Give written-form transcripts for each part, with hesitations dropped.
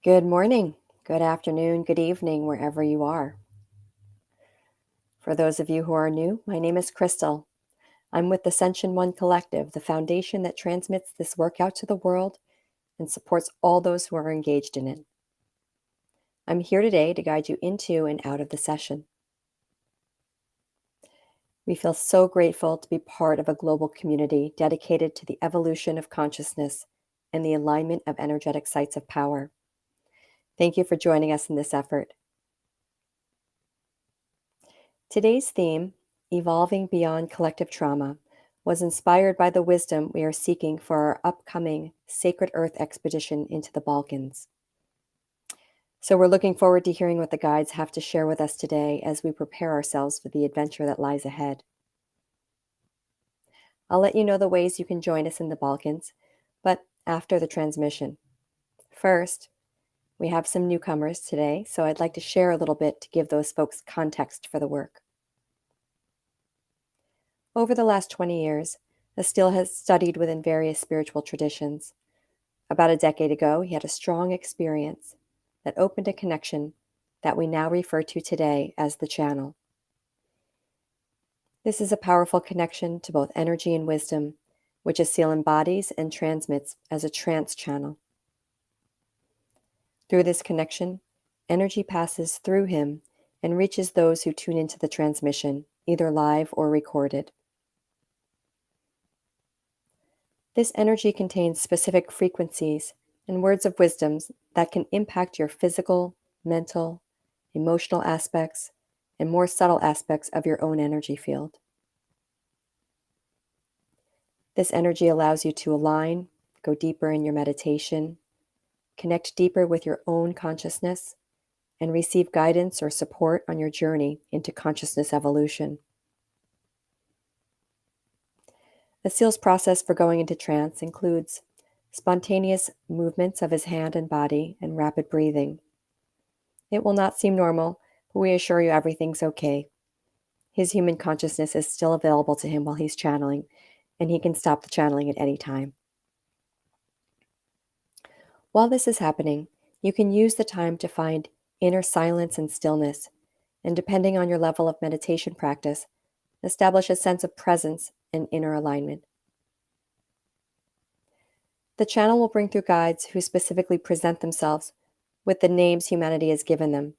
Good morning, good afternoon, good evening, wherever you are. For those of you who are new, my name is Crystal. I'm with Ascension One Collective, the foundation that transmits this work out to the world and supports all those who are engaged in it. I'm here today to guide you into and out of the session. We feel so grateful to be part of a global community dedicated to the evolution of consciousness and the alignment of energetic sites of power. Thank you for joining us in this effort. Today's theme, Evolving Beyond Collective Trauma, was inspired by the wisdom we are seeking for our upcoming Sacred Earth expedition into the Balkans. So we're looking forward to hearing what the guides have to share with us today as we prepare ourselves for the adventure that lies ahead. I'll let you know the ways you can join us in the Balkans, but after the transmission. First, we have some newcomers today, so I'd like to share a little bit to give those folks context for the work. Over the last 20 years, Estill has studied within various spiritual traditions. About a decade ago, he had a strong experience that opened a connection that we now refer to today as the channel. This is a powerful connection to both energy and wisdom, which Estill embodies and transmits as a trance channel. Through this connection, energy passes through him and reaches those who tune into the transmission, either live or recorded. This energy contains specific frequencies and words of wisdoms that can impact your physical, mental, emotional aspects, and more subtle aspects of your own energy field. This energy allows you to align, go deeper in your meditation, connect deeper with your own consciousness, and receive guidance or support on your journey into consciousness evolution. Estill's process for going into trance includes spontaneous movements of his hand and body and rapid breathing. It will not seem normal, but we assure you everything's okay. His human consciousness is still available to him while he's channeling, and he can stop the channeling at any time. While this is happening, you can use the time to find inner silence and stillness, and depending on your level of meditation practice, establish a sense of presence and inner alignment. The channel will bring through guides who specifically present themselves with the names humanity has given them.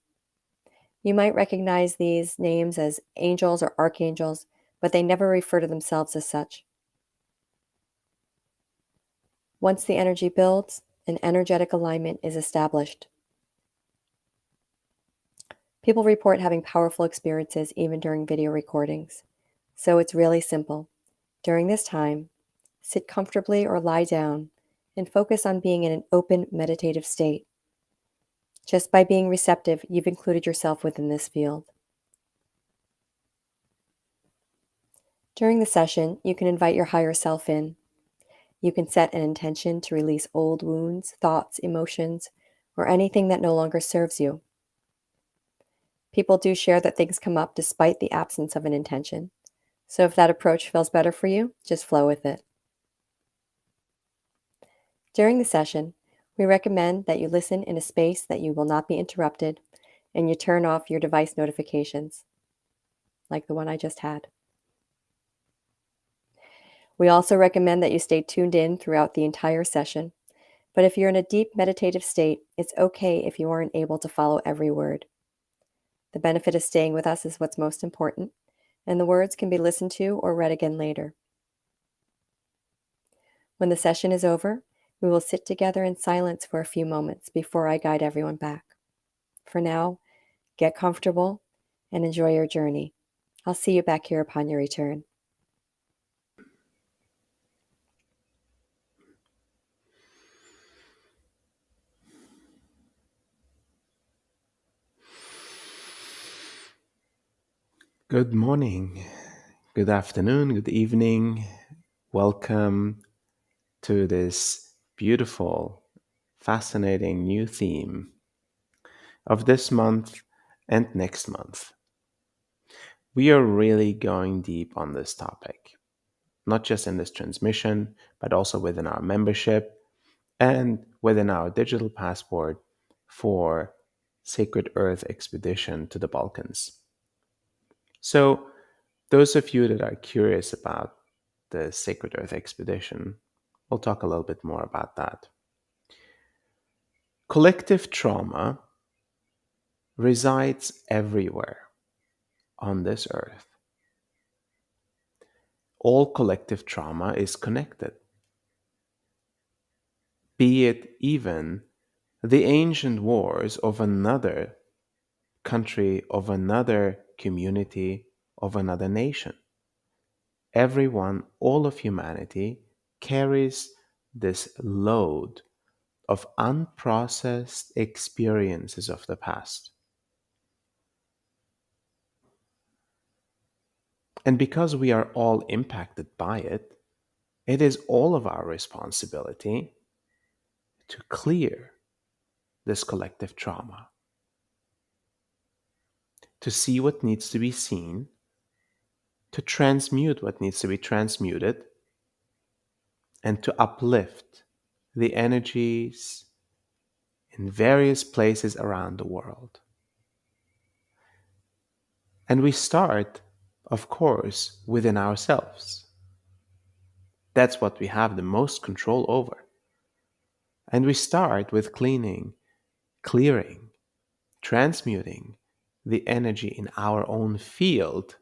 You might recognize these names as angels or archangels, but they never refer to themselves as such. Once the energy builds, an energetic alignment is established. People report having powerful experiences even during video recordings. So it's really simple. During this time, sit comfortably or lie down and focus on being in an open meditative state. Just by being receptive, you've included yourself within this field. During the session, you can invite your higher self in. You can set an intention to release old wounds, thoughts, emotions, or anything that no longer serves you. People do share that things come up despite the absence of an intention. So if that approach feels better for you, just flow with it. During the session, we recommend that you listen in a space that you will not be interrupted and you turn off your device notifications, like the one I just had. We also recommend that you stay tuned in throughout the entire session, but if you're in a deep meditative state, it's okay if you aren't able to follow every word. The benefit of staying with us is what's most important, and the words can be listened to or read again later. When the session is over, we will sit together in silence for a few moments before I guide everyone back. For now, get comfortable and enjoy your journey. I'll see you back here upon your return. Good morning, good afternoon, good evening. Welcome to this beautiful, fascinating new theme of this month and next month. We are really going deep on this topic, not just in this transmission, but also within our membership and within our digital passport for Sacred Earth expedition to the Balkans. So, those of you that are curious about the Sacred Earth expedition, we'll talk a little bit more about that. Collective trauma resides everywhere on this earth. All collective trauma is connected, be it even the ancient wars of another country, of another community, of another nation. Everyone, all of humanity, carries this load of unprocessed experiences of the past. And because we are all impacted by it, it is all of our responsibility to clear this collective trauma, to see what needs to be seen, to transmute what needs to be transmuted, and to uplift the energies in various places around the world. And we start, of course, within ourselves. That's what we have the most control over. And we start with cleaning, clearing, transmuting the energy in our own field,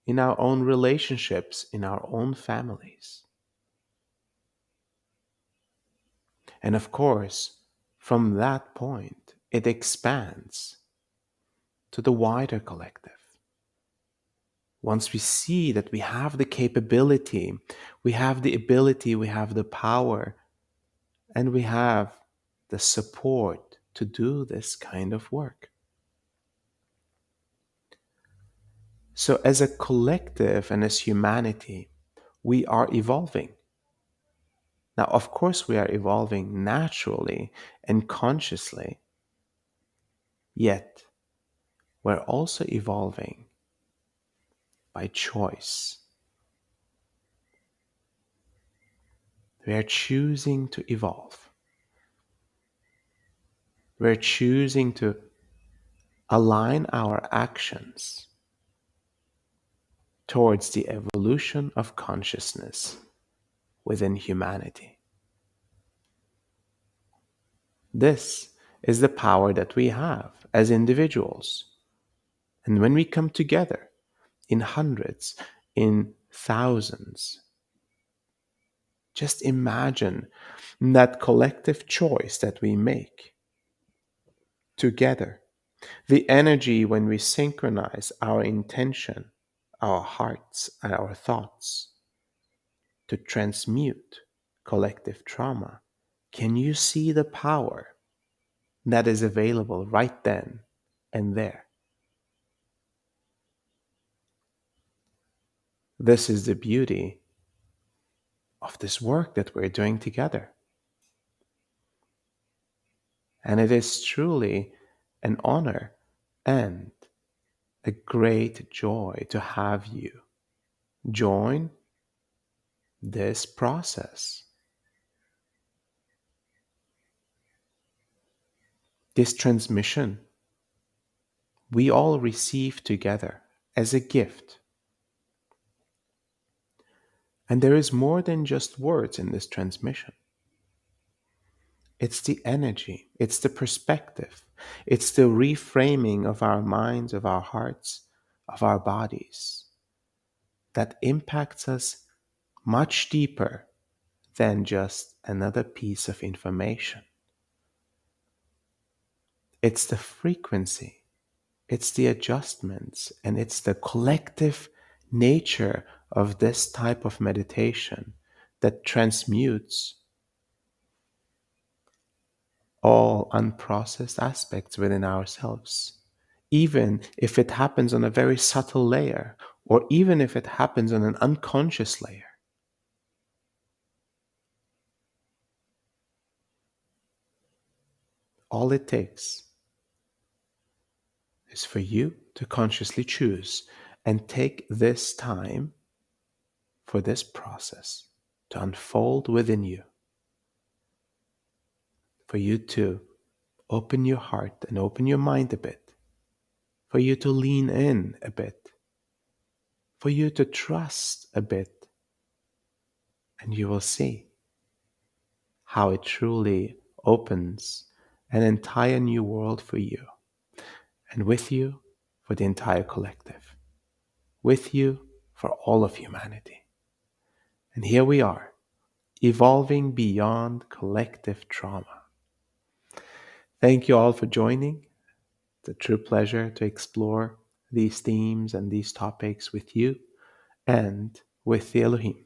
in our own relationships, in our own families. And of course, from that point, it expands to the wider collective. Once we see that we have the capability, we have the ability, we have the power, and we have the support to do this kind of work. So, as a collective and as humanity, we are evolving. Now, of course, we are evolving naturally and consciously, yet we're also evolving by choice. We are choosing to evolve. We're choosing to align our actions towards the evolution of consciousness within humanity. This is the power that we have as individuals. And when we come together in hundreds, in thousands, just imagine that collective choice that we make together. The energy when we synchronize our intention, our hearts, and our thoughts to transmute collective trauma. Can you see the power that is available right then and there? This is the beauty of this work that we're doing together. And it is truly an honor and a great joy to have you join this process, this transmission we all receive together as a gift. And there is more than just words in this transmission. It's the energy, it's the perspective, it's the reframing of our minds, of our hearts, of our bodies that impacts us much deeper than just another piece of information. It's the frequency, it's the adjustments, and it's the collective nature of this type of meditation that transmutes all unprocessed aspects within ourselves, even if it happens on a very subtle layer, or even if it happens on an unconscious layer. All it takes is for you to consciously choose and take this time for this process to unfold within you, for you to open your heart and open your mind a bit, for you to lean in a bit, for you to trust a bit, and you will see how it truly opens an entire new world for you, and with you for the entire collective, with you for all of humanity. And here we are, evolving beyond collective trauma. Thank you all for joining. It's a true pleasure to explore these themes and these topics with you and with the Elohim.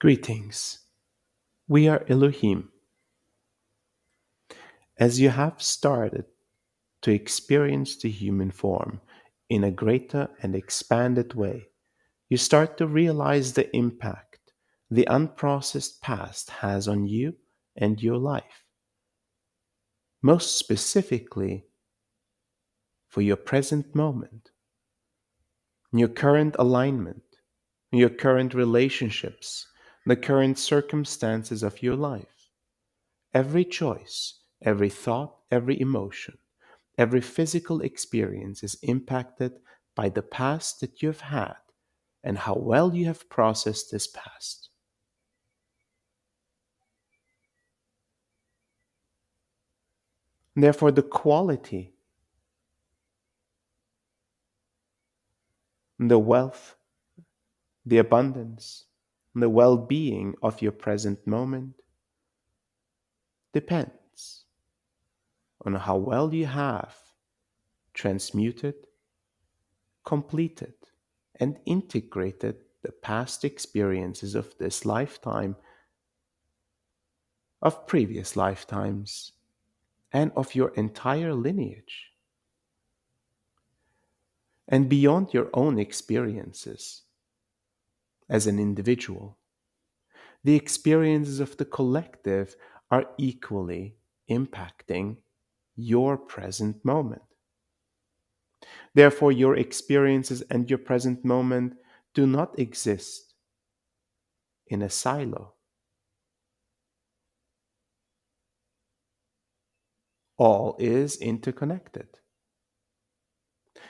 Greetings. We are Elohim. As you have started to experience the human form in a greater and expanded way, you start to realize the impact the unprocessed past has on you and your life. Most specifically, for your present moment, your current alignment, your current relationships, the current circumstances of your life. Every choice, every thought, every emotion, every physical experience is impacted by the past that you've had and how well you have processed this past. Therefore, the quality, the wealth, the abundance, the well being of your present moment depends on how well you have transmuted, completed, and integrated the past experiences of this lifetime, of previous lifetimes, and of your entire lineage. And beyond your own experiences as an individual, the experiences of the collective are equally impacting your present moment. Therefore, your experiences and your present moment do not exist in a silo. All is interconnected.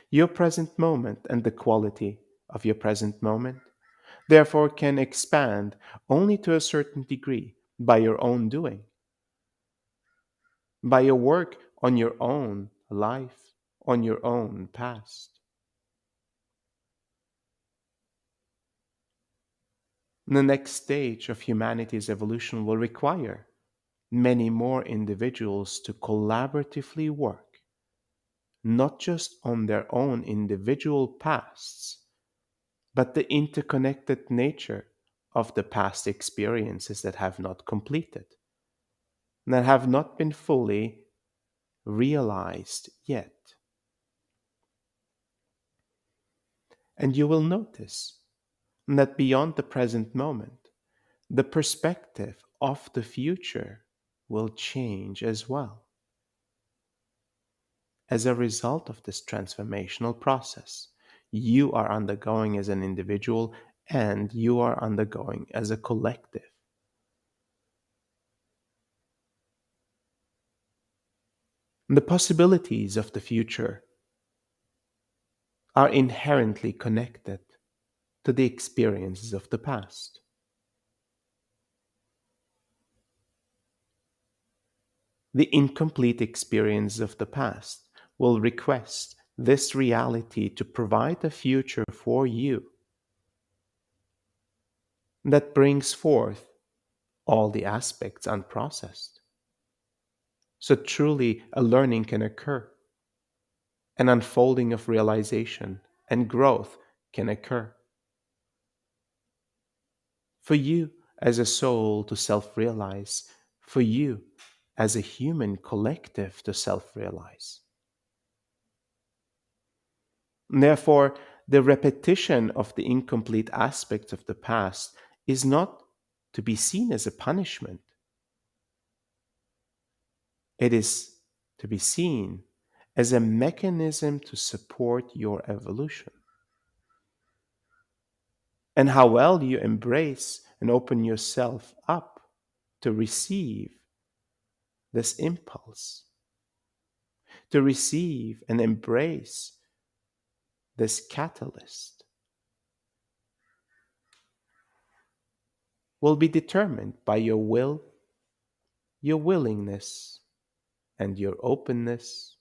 Your present moment and the quality of your present moment, therefore, can expand only to a certain degree by your own doing, by your work on your own life, on your own past. The next stage of humanity's evolution will require many more individuals to collaboratively work, not just on their own individual pasts, but the interconnected nature of the past experiences that have not completed, that have not been fully realized yet. And you will notice that beyond the present moment, the perspective of the future will change as well as a result of this transformational process you are undergoing as an individual and you are undergoing as a collective. The possibilities of the future are inherently connected to the experiences of the past. The incomplete experiences of the past will request this reality to provide a future for you that brings forth all the aspects unprocessed. So truly a learning can occur, an unfolding of realization and growth can occur. For you as a soul to self realize, for you as a human collective to self realize. Therefore, the repetition of the incomplete aspects of the past is not to be seen as a punishment. It is to be seen as a mechanism to support your evolution. And how well you embrace and open yourself up to receive this impulse, to receive and embrace this catalyst, will be determined by your will, your willingness, and your openness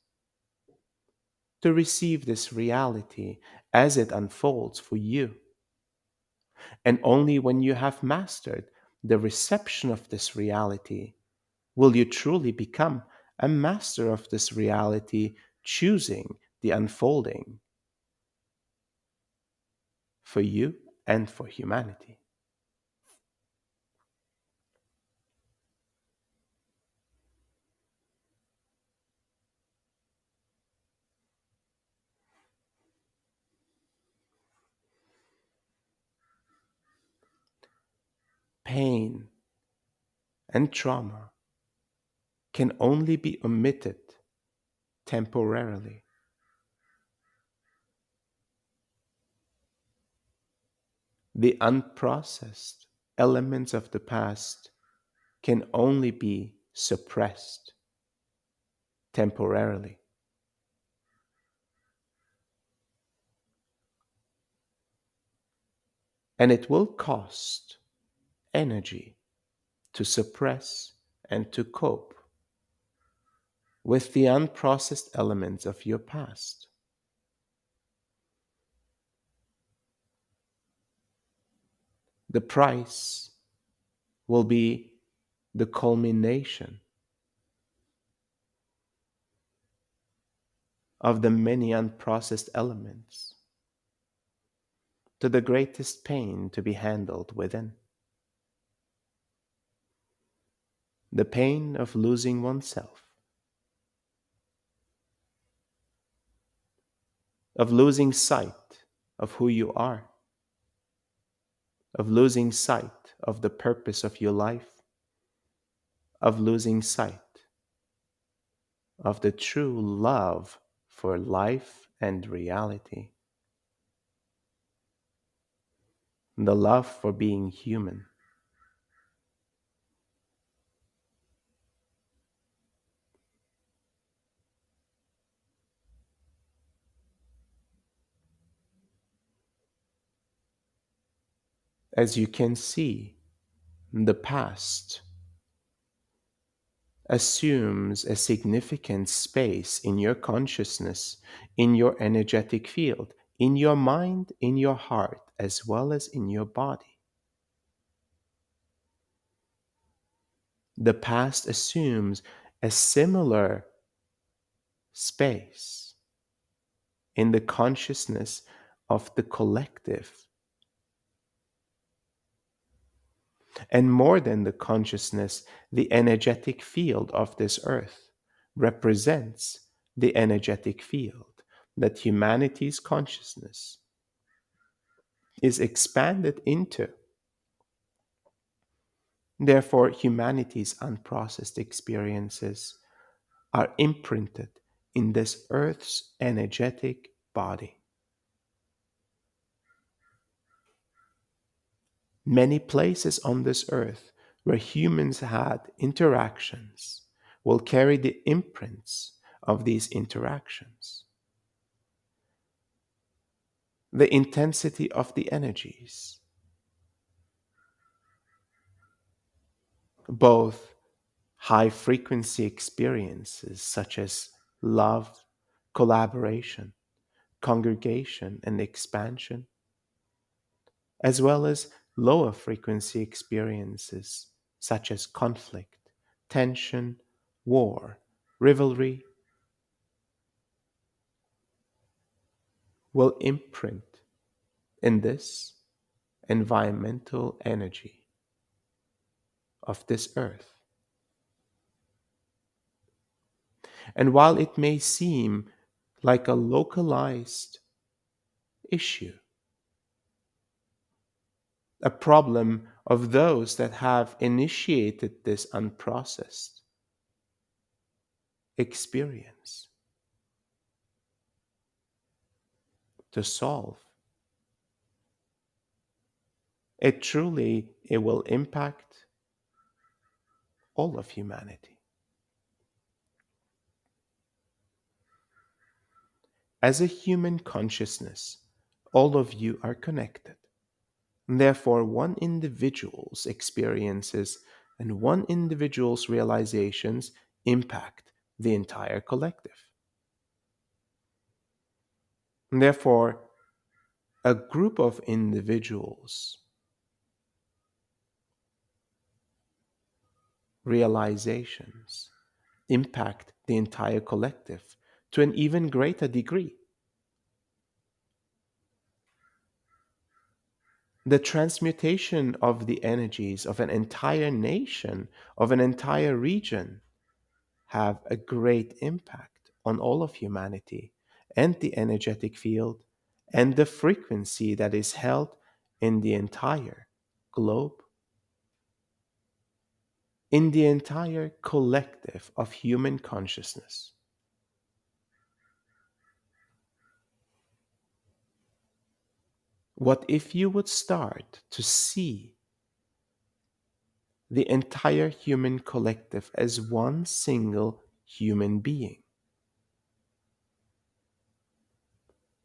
to receive this reality as it unfolds for you. And only when you have mastered the reception of this reality will you truly become a master of this reality, choosing the unfolding for you and for humanity. pain, and trauma can only be omitted temporarily. The unprocessed elements of the past can only be suppressed temporarily. And it will cost energy to suppress and to cope with the unprocessed elements of your past. The price will be the culmination of the many unprocessed elements to the greatest pain to be handled within. The pain of losing oneself, of losing sight of who you are, of losing sight of the purpose of your life, of losing sight of the true love for life and reality, the love for being human. As you can see, the past assumes a significant space in your consciousness, in your energetic field, in your mind, in your heart, as well as in your body. The past assumes a similar space in the consciousness of the collective. And more than the consciousness, the energetic field of this earth represents the energetic field that humanity's consciousness is expanded into. Therefore, humanity's unprocessed experiences are imprinted in this earth's energetic body. Many places on this earth where humans had interactions will carry the imprints of these interactions. The intensity of the energies, both high frequency experiences such as love, collaboration, congregation, and expansion, as well as lower frequency experiences such as conflict, tension, war, rivalry, will imprint in this environmental energy of this earth. And while it may seem like a localized issue, a problem of those that have initiated this unprocessed experience to solve, it will impact all of humanity. As a human consciousness, all of you are connected. Therefore, one individual's experiences and one individual's realizations impact the entire collective. Therefore, a group of individuals' realizations impact the entire collective to an even greater degree. The transmutation of the energies of an entire nation, of an entire region, have a great impact on all of humanity and the energetic field and the frequency that is held in the entire globe. in the entire collective of human consciousness. What if you would start to see the entire human collective as one single human being?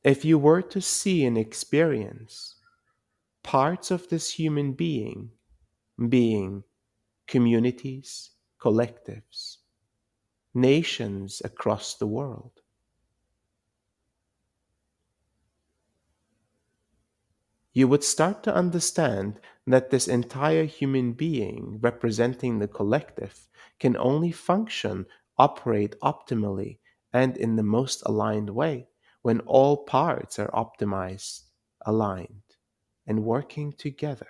If you were to see and experience parts of this human being communities, collectives, nations across the world, you would start to understand that this entire human being representing the collective can only function, operate optimally, and in the most aligned way when all parts are optimized, aligned, and working together.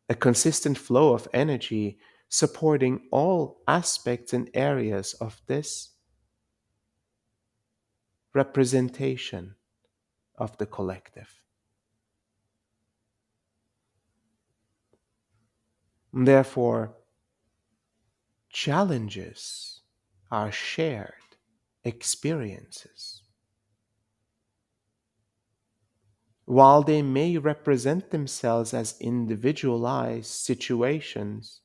A consistent flow of energy supporting all aspects and areas of this representation of the collective. Therefore, challenges are shared experiences. While they may represent themselves as individualized situations,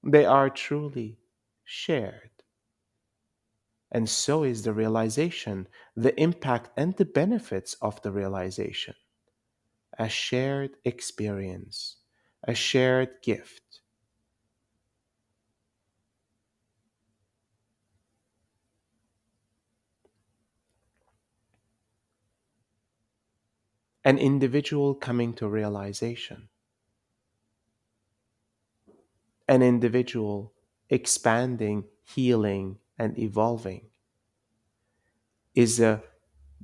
they are truly shared. And so is the realization, the impact, and the benefits of the realization. A shared experience, a shared gift. An individual coming to realization, an individual expanding, healing, and evolving is a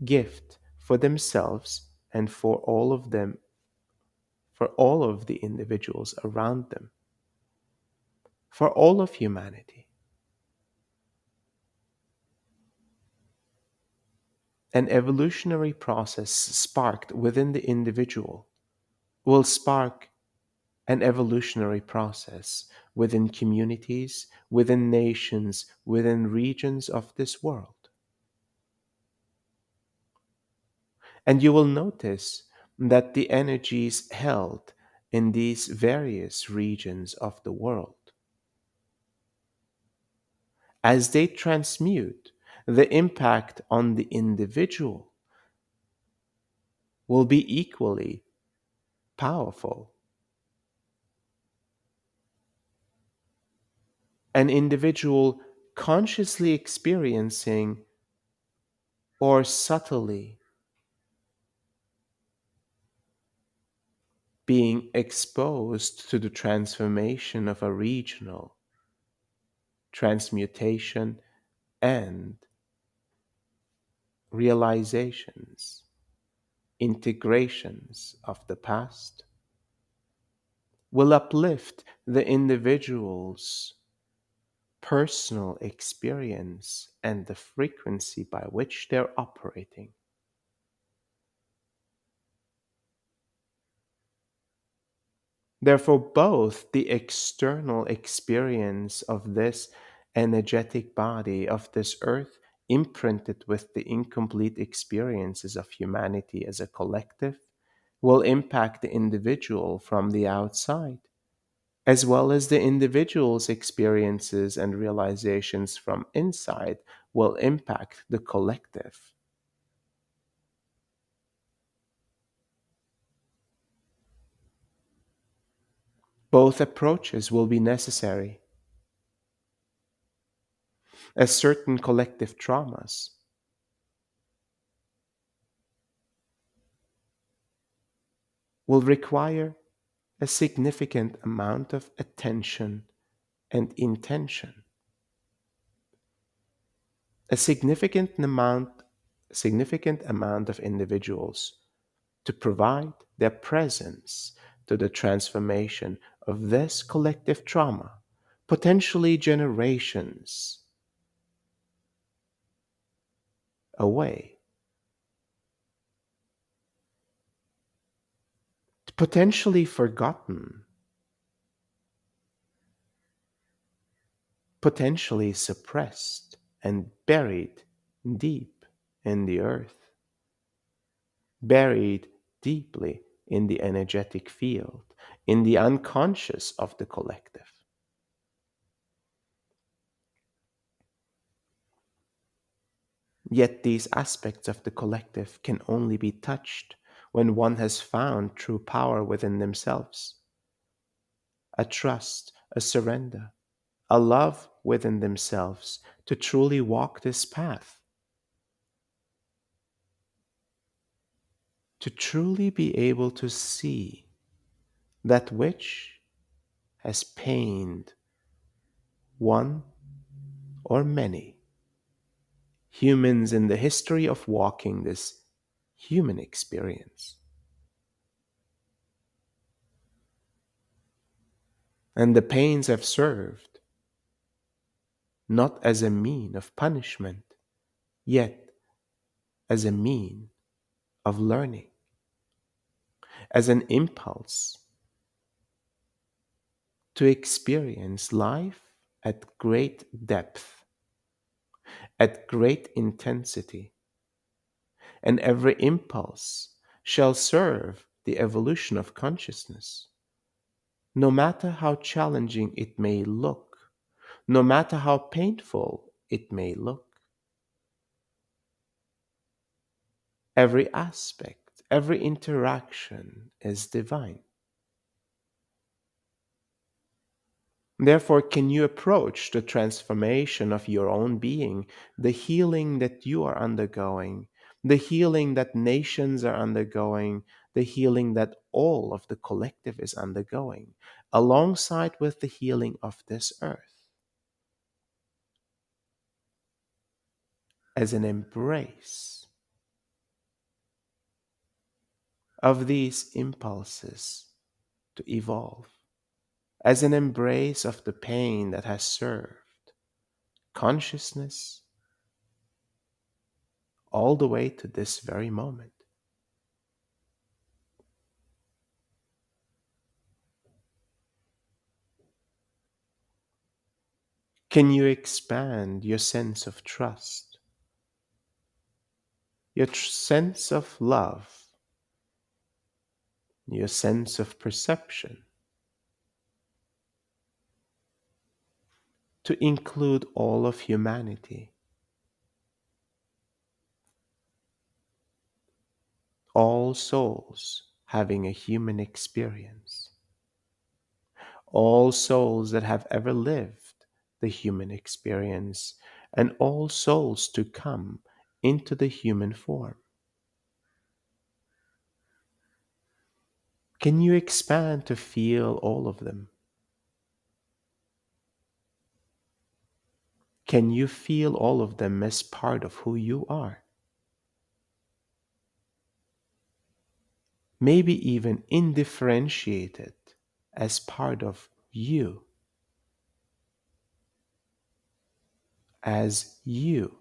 gift for themselves and for all of them, for all of the individuals around them, for all of humanity. An evolutionary process sparked within the individual will spark an evolutionary process within communities, within nations, within regions of this world. And you will notice that the energies held in these various regions of the world, as they transmute, the impact on the individual will be equally powerful. An individual consciously experiencing or subtly being exposed to the transformation of a regional transmutation and realizations, integrations of the past will uplift the individual's personal experience and the frequency by which they're operating. Therefore, both the external experience of this energetic body of this earth, imprinted with the incomplete experiences of humanity as a collective, will impact the individual from the outside, as well as the individual's experiences and realizations from inside will impact the collective. Both approaches will be necessary, as certain collective traumas will require a significant amount of attention and intention, a significant amount of individuals to provide their presence to the transformation of this collective trauma, potentially generations away, potentially forgotten, potentially suppressed and buried deep in the earth, buried deeply in the energetic field, in the unconscious of the collective. Yet these aspects of the collective can only be touched when one has found true power within themselves, a trust, a surrender, a love within themselves to truly walk this path, to truly be able to see that which has pained one or many humans in the history of walking this human experience. And the pains have served not as a mean of punishment, yet as a mean of learning, as an impulse to experience life at great depth, at great intensity, and every impulse shall serve the evolution of consciousness, no matter how challenging it may look, no matter how painful it may look. Every aspect, every interaction is divine. Therefore, can you approach the transformation of your own being, the healing that you are undergoing, the healing that nations are undergoing, the healing that all of the collective is undergoing, alongside with the healing of this earth, as an embrace of these impulses to evolve, as an embrace of the pain that has served consciousness all the way to this very moment? Can you expand your sense of trust, your sense of love, your sense of perception to include all of humanity, all souls having a human experience, all souls that have ever lived the human experience, and all souls to come into the human form? Can you expand to feel all of them? Can you feel all of them as part of who you are? Maybe even indifferentiated as part of you, as you.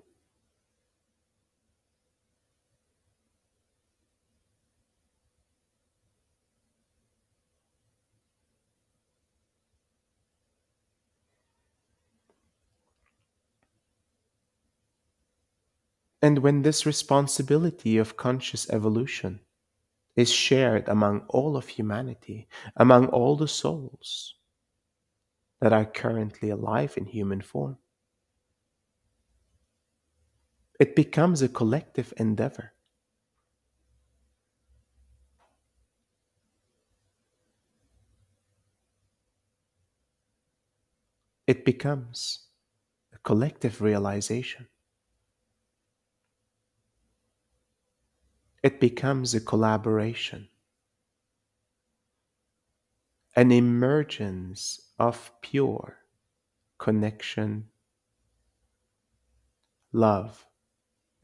And when this responsibility of conscious evolution is shared among all of humanity, among all the souls that are currently alive in human form, it becomes a collective endeavor. It becomes a collective realization. It becomes a collaboration, an emergence of pure connection, love,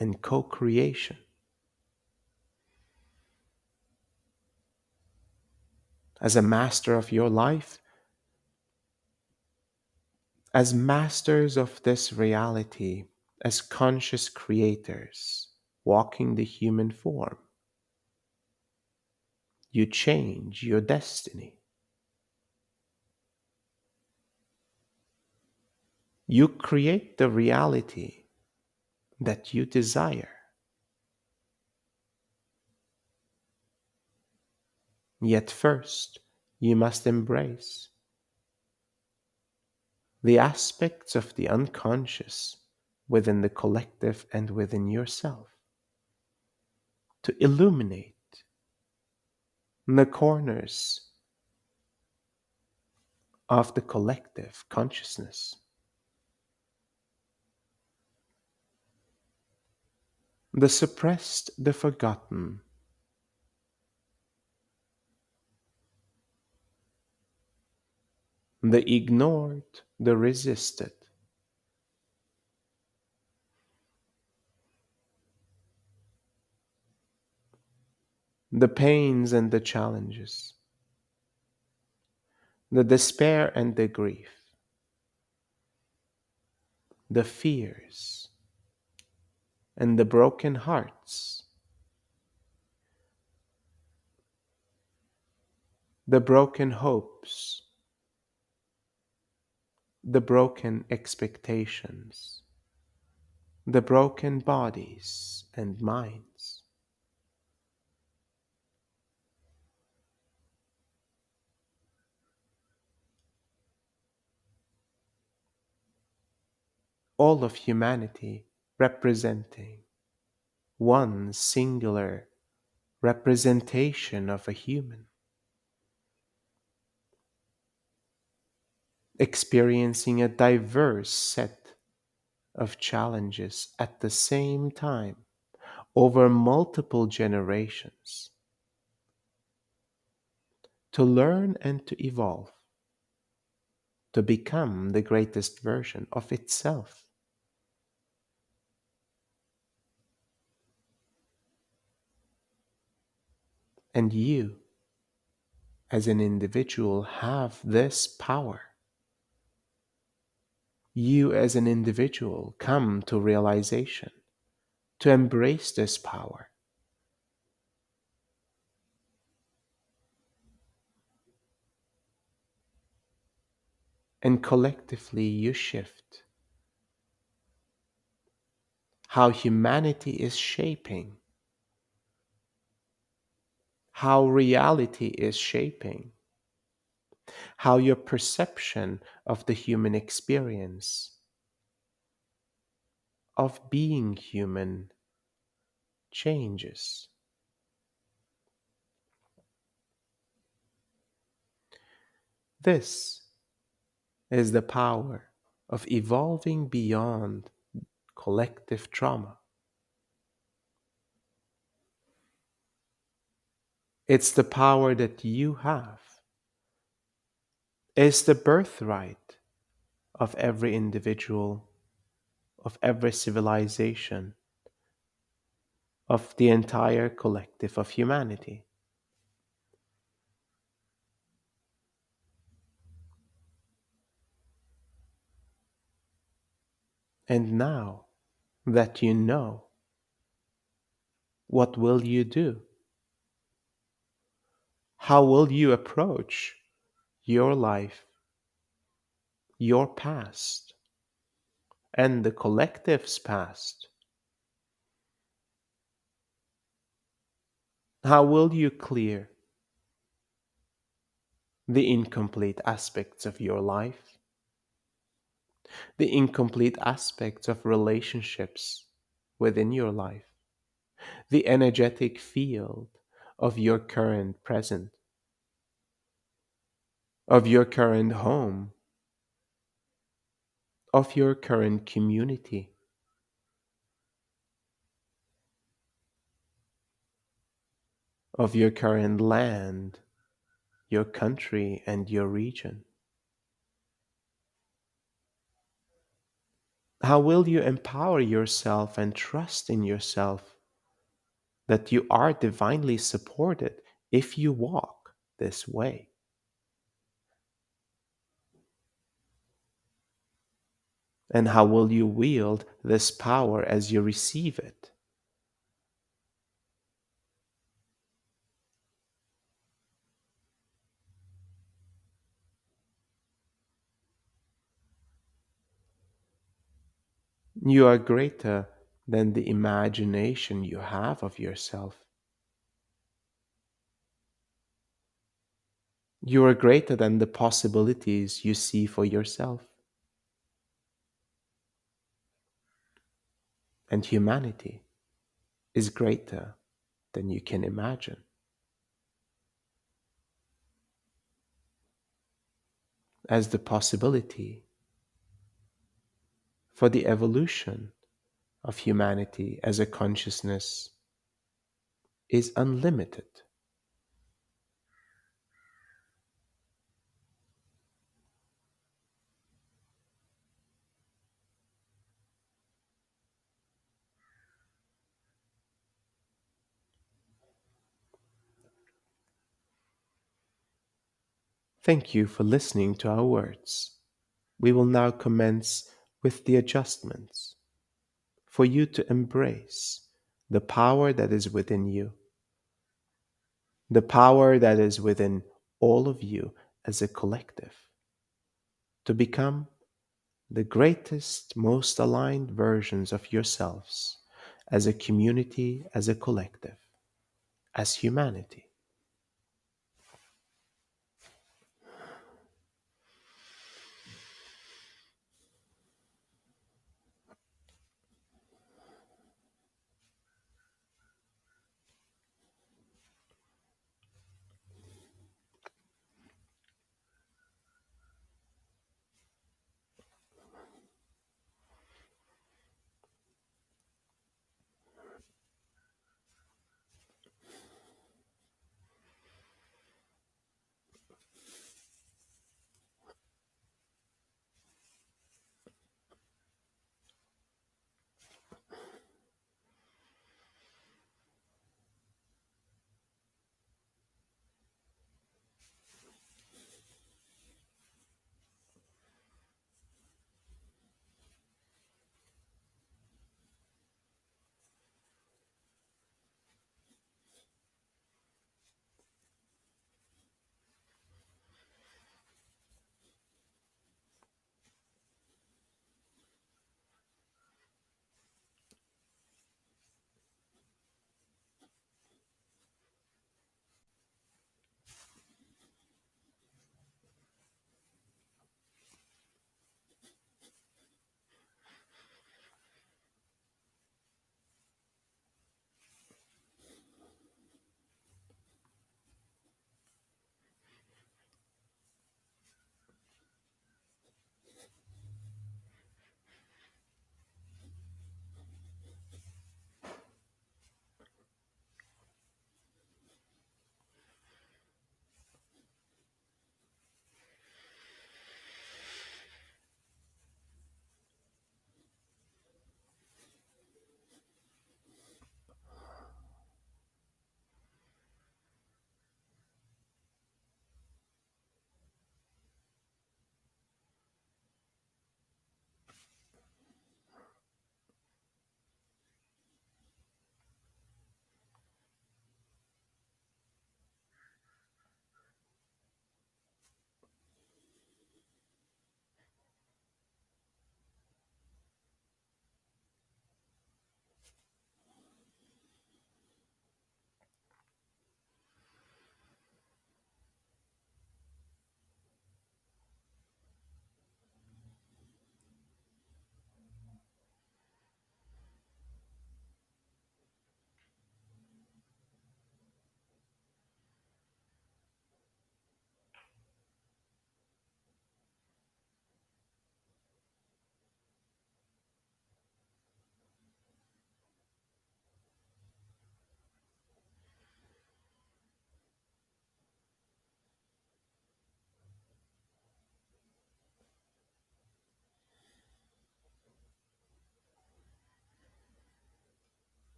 and co creation. As a master of your life, as masters of this reality, as conscious creators walking the human form, you change your destiny. You create the reality that you desire. Yet first, you must embrace the aspects of the unconscious within the collective and within yourself to illuminate the corners of the collective consciousness. The suppressed, the forgotten, the ignored, the resisted, the pains and the challenges, the despair and the grief, the fears and the broken hearts, the broken hopes, the broken expectations, the broken bodies and minds. All of humanity representing one singular representation of a human, experiencing a diverse set of challenges at the same time over multiple generations to learn and to evolve, to become the greatest version of itself. And you, as an individual, have this power. You, as an individual, come to realization to embrace this power. And collectively, you shift how humanity is shaping, how reality is shaping, how your perception of the human experience, of being human, changes. This is the power of evolving beyond collective trauma. It's the power that you have. It's the birthright of every individual, of every civilization, of the entire collective of humanity. And now that you know, what will you do? How will you approach your life, your past, and the collective's past? How will you clear the incomplete aspects of your life, the incomplete aspects of relationships within your life, the energetic field of your current present, of your current home, of your current community, of your current land, your country, and your region? How will you empower yourself and trust in yourself that you are divinely supported if you walk this way? And how will you wield this power as you receive it? You are greater than the imagination you have of yourself. You are greater than the possibilities you see for yourself. And humanity is greater than you can imagine. As the possibility for the evolution of humanity as a consciousness is unlimited. Thank you for listening to our words. We will now commence with the adjustments for you to embrace the power that is within you, the power that is within all of you as a collective, to become the greatest, most aligned versions of yourselves as a community, as a collective, as humanity.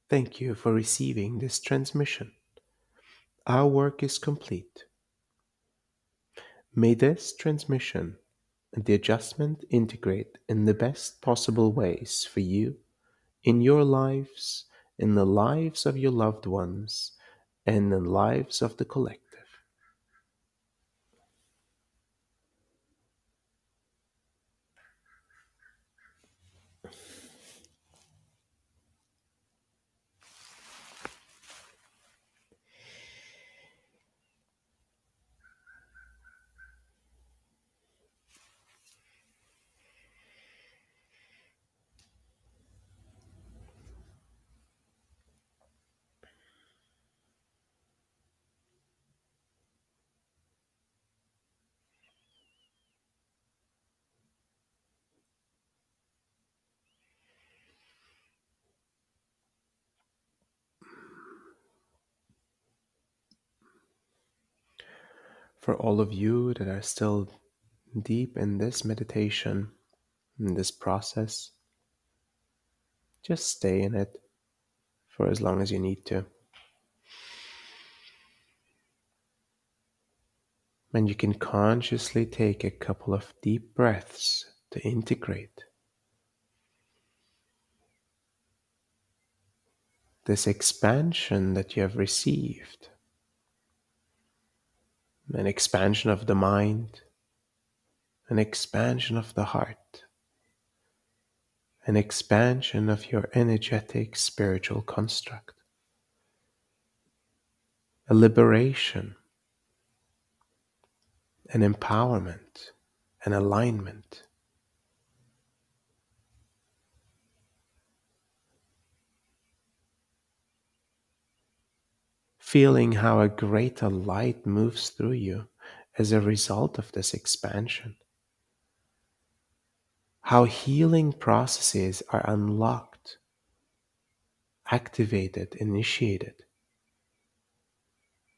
Thank you for receiving this transmission. Our work is complete. May this transmission and the adjustment integrate in the best possible ways for you in your lives, in the lives of your loved ones, and in the lives of the collective. For all of you that are still deep in this meditation, in this process, just stay in it for as long as you need to. And you can consciously take a couple of deep breaths to integrate this expansion that you have received, an expansion of the mind, an expansion of the heart, an expansion of your energetic spiritual construct, a liberation, an empowerment, an alignment. Feeling how a greater light moves through you as a result of this expansion. How healing processes are unlocked, activated, initiated.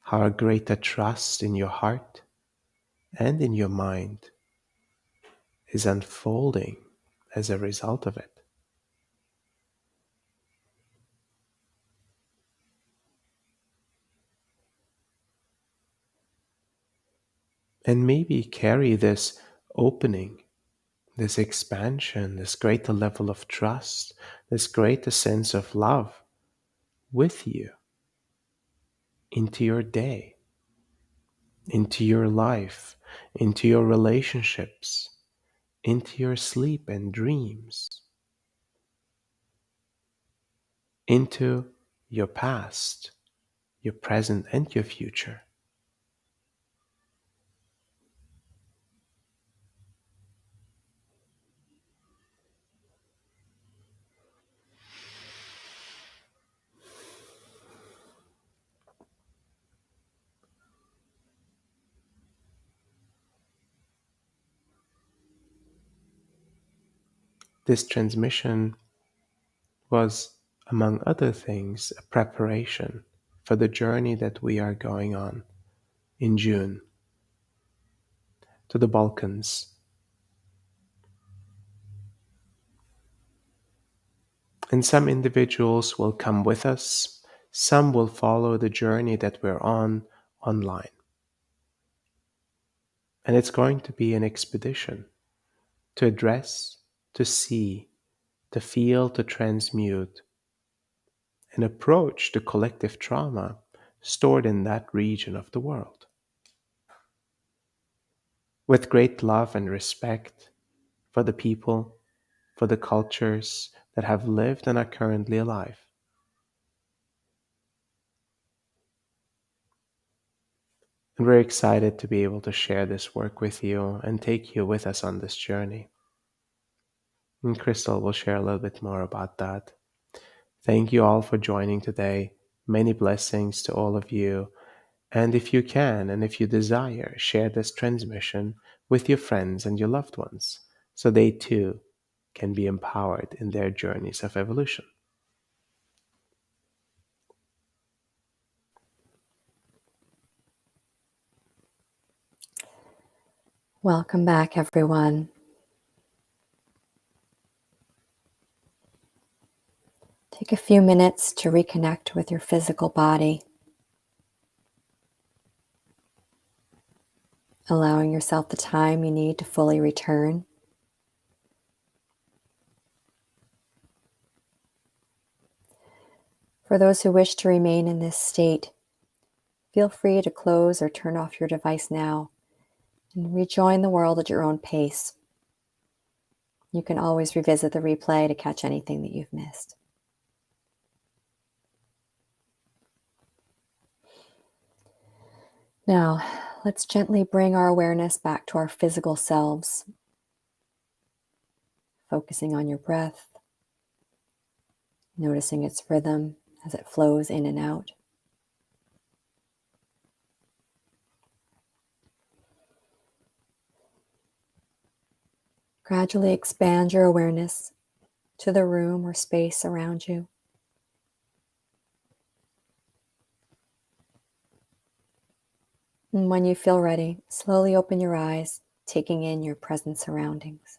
How a greater trust in your heart and in your mind is unfolding as a result of it. And maybe carry this opening, this expansion, this greater level of trust, this greater sense of love with you into your day, into your life, into your relationships, into your sleep and dreams, into your past, your present, and your future. This transmission was, among other things, a preparation for the journey that we are going on in June to the Balkans. And some individuals will come with us, some will follow the journey that we're on online. And it's going to be an expedition to address, to see, to feel, to transmute, and approach the collective trauma stored in that region of the world. With great love and respect for the people, for the cultures that have lived and are currently alive. And we're excited to be able to share this work with you and take you with us on this journey. And Crystal will share a little bit more about that. Thank you all for joining today. Many blessings to all of you. And if you can, and if you desire, share this transmission with your friends and your loved ones so they too can be empowered in their journeys of evolution. Welcome back, everyone. Take Take a few minutes to reconnect with your physical body, allowing yourself the time you need to fully return. For those who wish to remain in this state, feel free to close or turn off your device now and rejoin the world at your own pace. You can always revisit the replay to catch anything that you've missed. Now, let's gently bring our awareness back to our physical selves, focusing on your breath, noticing its rhythm as it flows in and out. Gradually expand your awareness to the room or space around you. And when you feel ready, slowly open your eyes, taking in your present surroundings.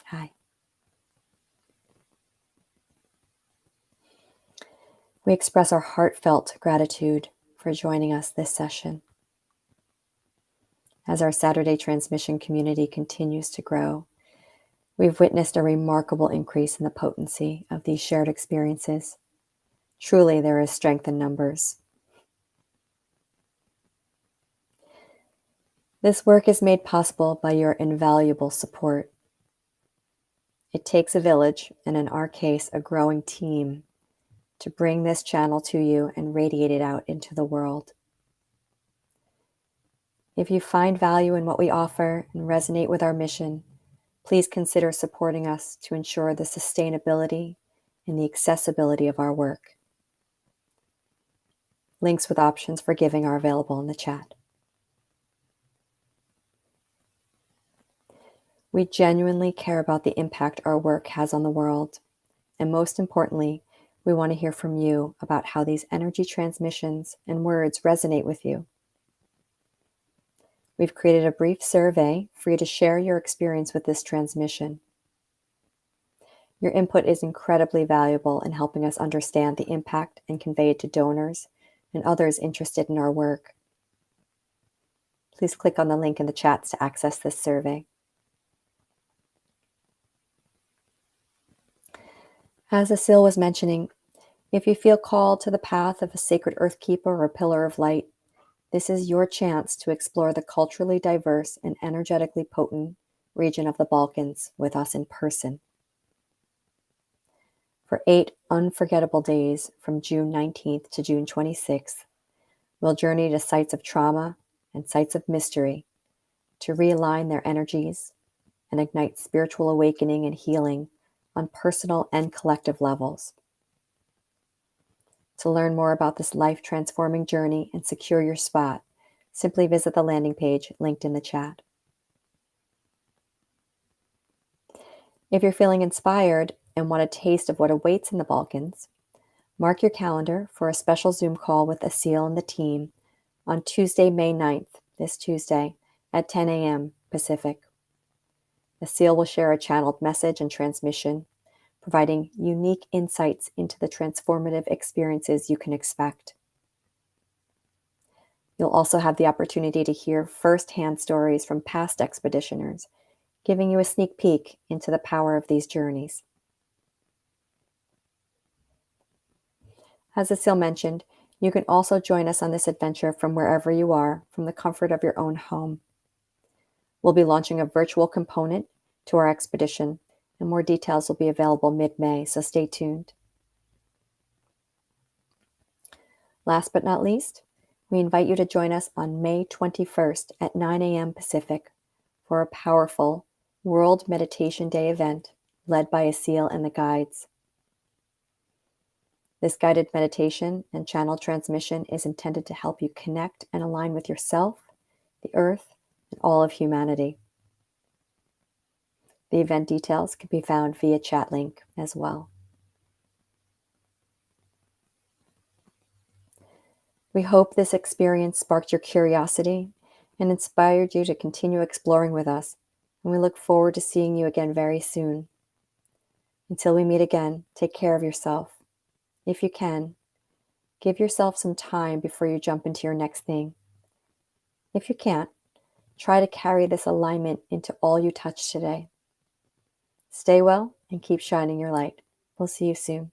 Hi. We express our heartfelt gratitude for joining us this session. As our Saturday transmission community continues to grow, we've witnessed a remarkable increase in the potency of these shared experiences. Truly, there is strength in numbers. This work is made possible by your invaluable support. It takes a village, and in our case, a growing team, to bring this channel to you and radiate it out into the world. If you find value in what we offer and resonate with our mission, please consider supporting us to ensure the sustainability and the accessibility of our work. Links with options for giving are available in the chat. We genuinely care about the impact our work has on the world, and most importantly, we want to hear from you about how these energy transmissions and words resonate with you. We've created a brief survey for you to share your experience with this transmission. Your input is incredibly valuable in helping us understand the impact and convey it to donors and others interested in our work. Please click on the link in the chats to access this survey. As Asil was mentioning, if you feel called to the path of a sacred earth keeper or pillar of light, this is your chance to explore the culturally diverse and energetically potent region of the Balkans with us in person. For 8 unforgettable days from June 19th to June 26th, we'll journey to sites of trauma and sites of mystery to realign their energies and ignite spiritual awakening and healing on personal and collective levels. To learn more about this life-transforming journey and secure your spot, simply visit the landing page linked in the chat. If you're feeling inspired and want a taste of what awaits in the Balkans, mark your calendar for a special Zoom call with Asil and the team on Tuesday, May 9th, this Tuesday, at 10 a.m. Pacific. Asil will share a channeled message and transmission, providing unique insights into the transformative experiences you can expect. You'll also have the opportunity to hear first-hand stories from past expeditioners, giving you a sneak peek into the power of these journeys. As Asil mentioned, you can also join us on this adventure from wherever you are, from the comfort of your own home. We'll be launching a virtual component to our expedition, and more details will be available mid-May, so stay tuned. Last but not least, we invite you to join us on May 21st at 9 a.m. Pacific for a powerful World Meditation Day event led by Asil and the guides. This guided meditation and channel transmission is intended to help you connect and align with yourself, the earth, and all of humanity. The event details can be found via chat link as well. We hope this experience sparked your curiosity and inspired you to continue exploring with us, and we look forward to seeing you again very soon. Until we meet again, take care of yourself. If you can, give yourself some time before you jump into your next thing. If you can't, try to carry this alignment into all you touch today. Stay well and keep shining your light. We'll see you soon.